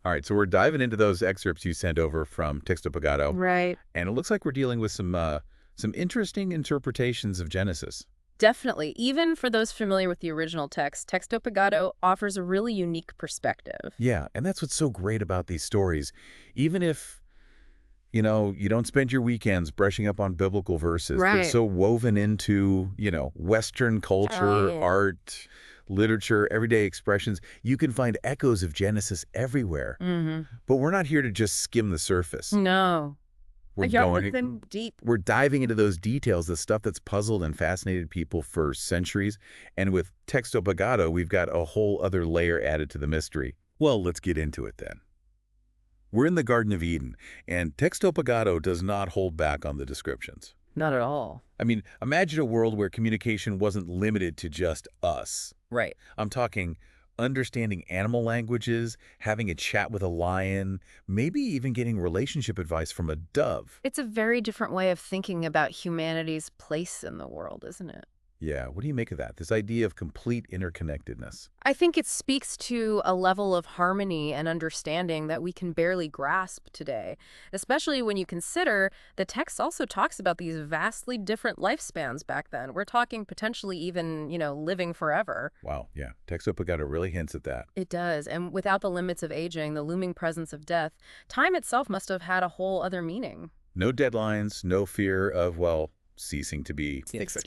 All right, so we're diving into those excerpts you sent over from Texto Pagado, Right. and it looks like we're dealing with some interesting interpretations of Genesis. Definitely. Even for those familiar with the original text, Texto Pagado offers a really unique perspective. Yeah, and that's what's so great about these stories. Even if, you don't spend your weekends brushing up on biblical verses, they're Right. so woven into, Western culture, Right. art, literature, everyday expressions. You can find echoes of Genesis everywhere. Mm-hmm. But we're not here to just skim the surface. No. We're Yeah, with going them deep. we're diving into those details, the stuff that's puzzled and fascinated people for centuries. And with Texto Pagado, we've got a whole other layer added to the mystery. Well, let's get into it then. We're in the Garden of Eden, and Texto Pagado does not hold back on the descriptions. Not at all. I mean, imagine a world where communication wasn't limited to just us. Right. I'm talking understanding animal languages, having a chat with a lion, maybe even getting relationship advice from a dove. It's a very different way of thinking about humanity's place in the world, isn't it? Yeah, what do you make of that? This idea of complete interconnectedness. I think it speaks to a level of harmony and understanding that we can barely grasp today, especially when you consider the text also talks about these vastly different lifespans back then. We're talking potentially even, living forever. Wow, yeah. Texto Pagado really hints at that. It does. And without the limits of aging, the looming presence of death, time itself must have had a whole other meaning. No deadlines, no fear of, ceasing to be.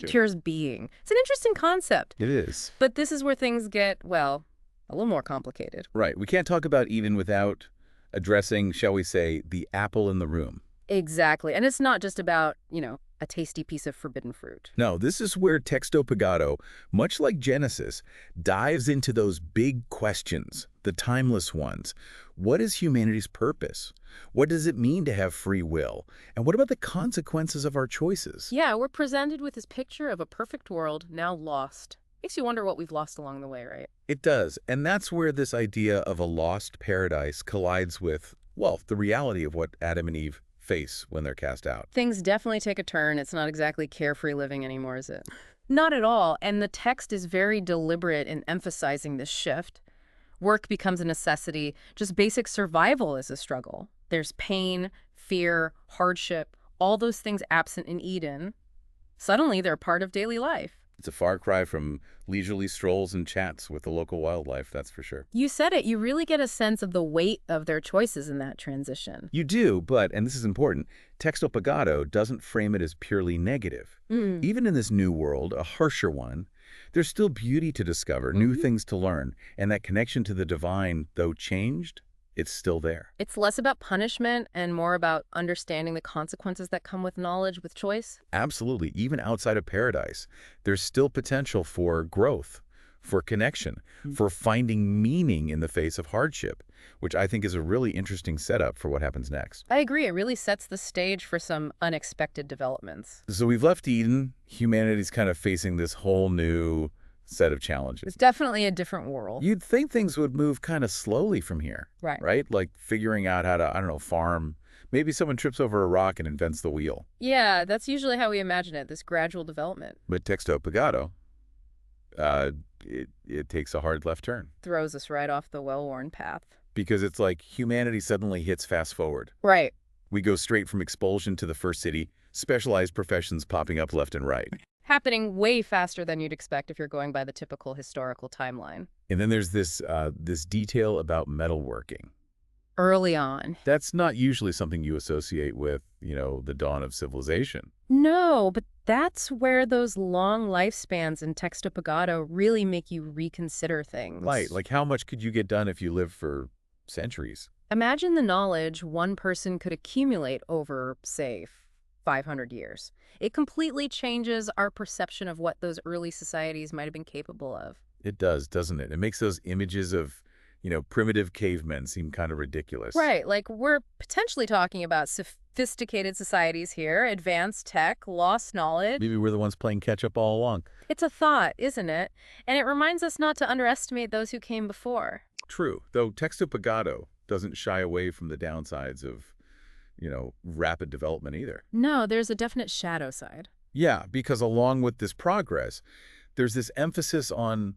Cures being. It's an interesting concept. It is. But this is where things get, well, a little more complicated. Right. We can't talk about Eden without addressing, shall we say, the apple in the room. Exactly. And it's not just about, a tasty piece of forbidden fruit. No, this is where Texto Pagado, much like Genesis, dives into those big questions, the timeless ones. What is humanity's purpose? What does it mean to have free will? And what about the consequences of our choices? Yeah, we're presented with this picture of a perfect world now lost. Makes you wonder what we've lost along the way, right? It does. And that's where this idea of a lost paradise collides with, the reality of what Adam and Eve face when they're cast out. Things definitely take a turn. It's not exactly carefree living anymore, is it? Not at all. And the text is very deliberate in emphasizing this shift. Work becomes a necessity. Just basic survival is a struggle. There's pain, fear, hardship, all those things absent in Eden. Suddenly, they're part of daily life. It's a far cry from leisurely strolls and chats with the local wildlife, that's for sure. You said it. You really get a sense of the weight of their choices in that transition. You do, but, and this is important, Texto Pagado doesn't frame it as purely negative. Even in this new world, a harsher one, there's still beauty to discover, new things to learn, and that connection to the divine, though changed, it's still there. It's less about punishment and more about understanding the consequences that come with knowledge, with choice. Absolutely. Even outside of paradise, there's still potential for growth, for connection, for finding meaning in the face of hardship, which I think is a really interesting setup for what happens next. I agree. It really sets the stage for some unexpected developments. So we've left Eden. Humanity's kind of facing this whole new set of challenges. It's definitely a different world. You'd think things would move kind of slowly from here, Right. right? Like figuring out how to, I don't know, farm. Maybe someone trips over a rock and invents the wheel. Yeah, that's usually how we imagine it, this gradual development. But Texto Pagado, it takes a hard left turn. Throws us right off the well-worn path. Because it's like humanity suddenly hits fast forward. Right. We go straight from expulsion to the first city, specialized professions popping up left and right. Happening way faster than you'd expect if you're going by the typical historical timeline. And then there's this detail about metalworking. Early on. That's not usually something you associate with, the dawn of civilization. No, but that's where those long lifespans in Texto Pagado really make you reconsider things. Right, like how much could you get done if you lived for centuries? Imagine the knowledge one person could accumulate over, say, 500 years. It completely changes our perception of what those early societies might have been capable of. It does, doesn't it? It makes those images of, primitive cavemen seem kind of ridiculous. Right, like we're potentially talking about sophisticated societies here, advanced tech, lost knowledge. Maybe we're the ones playing catch up all along. It's a thought, isn't it? And it reminds us not to underestimate those who came before. True, though Texto Pagado doesn't shy away from the downsides of rapid development either. No, there's a definite shadow side. Yeah, because along with this progress, there's this emphasis on,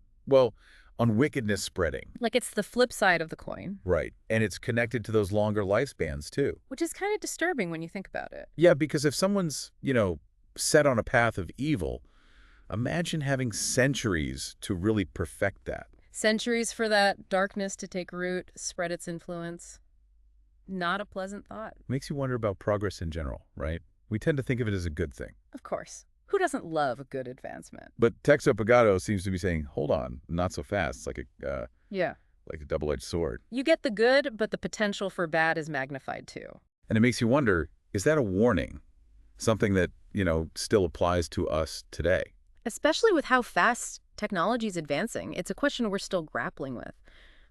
on wickedness spreading. Like it's the flip side of the coin, Right. And it's connected to those longer lifespans, too. which is kind of disturbing when you think about it. Yeah, because if someone's, set on a path of evil, imagine having centuries to really perfect that. Centuries for that darkness to take root, spread its influence. Not a pleasant thought. Makes you wonder about progress in general, right? We tend to think of it as a good thing. Of course. Who doesn't love a good advancement? But Texto Pagado seems to be saying, hold on, not so fast. It's Yeah. like a double-edged sword. You get the good, but the potential for bad is magnified too. And it makes you wonder, is that a warning? Something that, still applies to us today? Especially with how fast technology is advancing, it's a question we're still grappling with.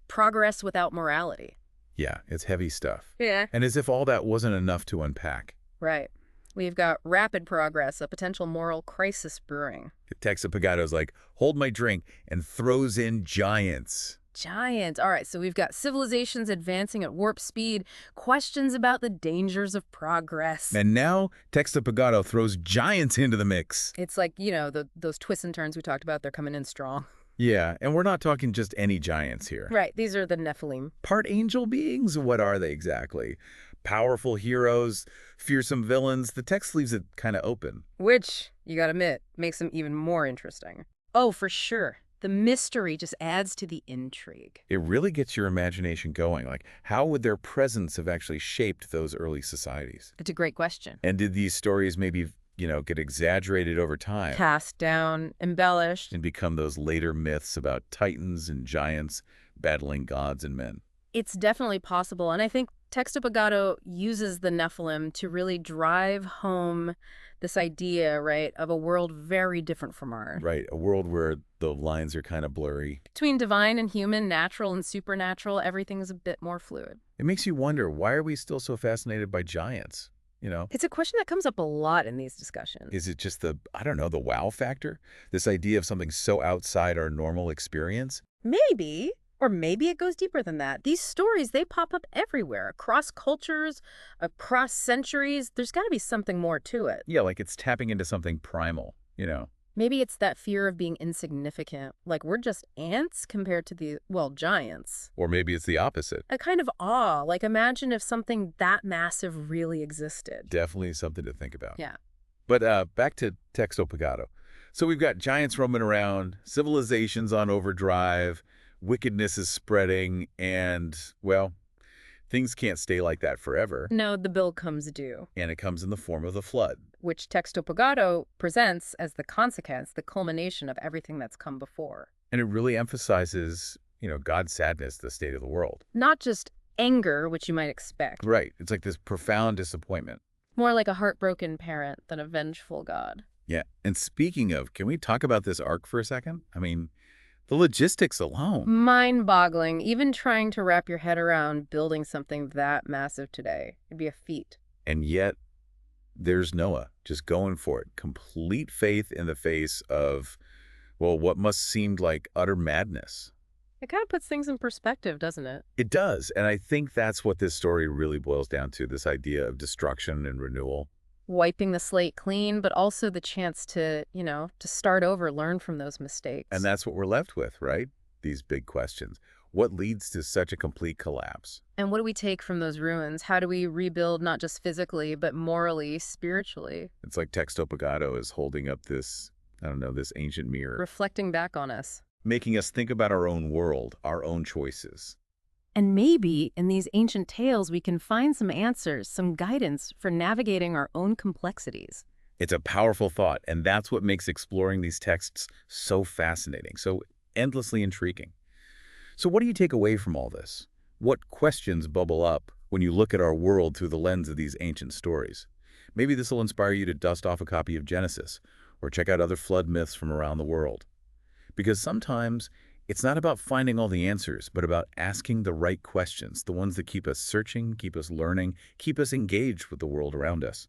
Progress without morality. Yeah, it's heavy stuff. Yeah. And as if all that wasn't enough to unpack. Right. We've got rapid progress, a potential moral crisis brewing. Texto Pagado's like, hold my drink, and throws in giants. Giants. All right, so we've got civilizations advancing at warp speed, questions about the dangers of progress. And now, Texto Pagado throws giants into the mix. It's like, those twists and turns we talked about, they're coming in strong. Yeah, and we're not talking just any giants here. Right, these are the Nephilim. Part angel beings? What are they exactly? Powerful heroes, fearsome villains? The text leaves it kind of open. Which, you gotta admit, makes them even more interesting. Oh, for sure. The mystery just adds to the intrigue. It really gets your imagination going. Like, how would their presence have actually shaped those early societies? It's a great question. And did these stories maybe, get exaggerated over time Cast down, embellished. and become those later myths about titans and giants battling gods and men? It's definitely possible, and I think Texto Pagado uses the Nephilim to really drive home this idea, right, of a world very different from ours. Right, a world where the lines are kind of blurry. Between divine and human, natural and supernatural, everything's a bit more fluid. It makes you wonder, why are we still so fascinated by giants? It's a question that comes up a lot in these discussions. Is it just the wow factor? This idea of something so outside our normal experience? Maybe. Or maybe it goes deeper than that. These stories, they pop up everywhere, across cultures, across centuries. There's got to be something more to it. Yeah, like it's tapping into something primal. Maybe it's that fear of being insignificant. Like we're just ants compared to the, giants. Or maybe it's the opposite. A kind of awe. Like imagine if something that massive really existed. Definitely something to think about. Yeah. But back to Texto Pagado. So we've got giants roaming around, civilizations on overdrive, wickedness is spreading, and, well, things can't stay like that forever. No, the bill comes due. And it comes in the form of the flood. Which Texto Pagado presents as the consequence, the culmination of everything that's come before. And it really emphasizes, God's sadness, the state of the world. Not just anger, which you might expect. Right. It's like this profound disappointment. More like a heartbroken parent than a vengeful God. Yeah. And speaking of, can we talk about this arc for a second? I mean, the logistics alone. Mind-boggling. Even trying to wrap your head around building something that massive today. It'd be a feat. And yet, there's Noah just going for it. Complete faith in the face of, well, what must seem like utter madness. It kind of puts things in perspective, doesn't it? It does. And I think that's what this story really boils down to, this idea of destruction and renewal. Wiping the slate clean, but also the chance to, to start over, learn from those mistakes. And that's what we're left with, right? These big questions. What leads to such a complete collapse? And what do we take from those ruins? How do we rebuild not just physically, but morally, spiritually? It's like Texto Pagado is holding up this, this ancient mirror. Reflecting back on us. Making us think about our own world, our own choices. And maybe in these ancient tales, we can find some answers, some guidance for navigating our own complexities. It's a powerful thought, and that's what makes exploring these texts so fascinating, so endlessly intriguing. So what do you take away from all this? What questions bubble up when you look at our world through the lens of these ancient stories? Maybe this will inspire you to dust off a copy of Genesis or check out other flood myths from around the world. Because sometimes it's not about finding all the answers, but about asking the right questions, the ones that keep us searching, keep us learning, keep us engaged with the world around us.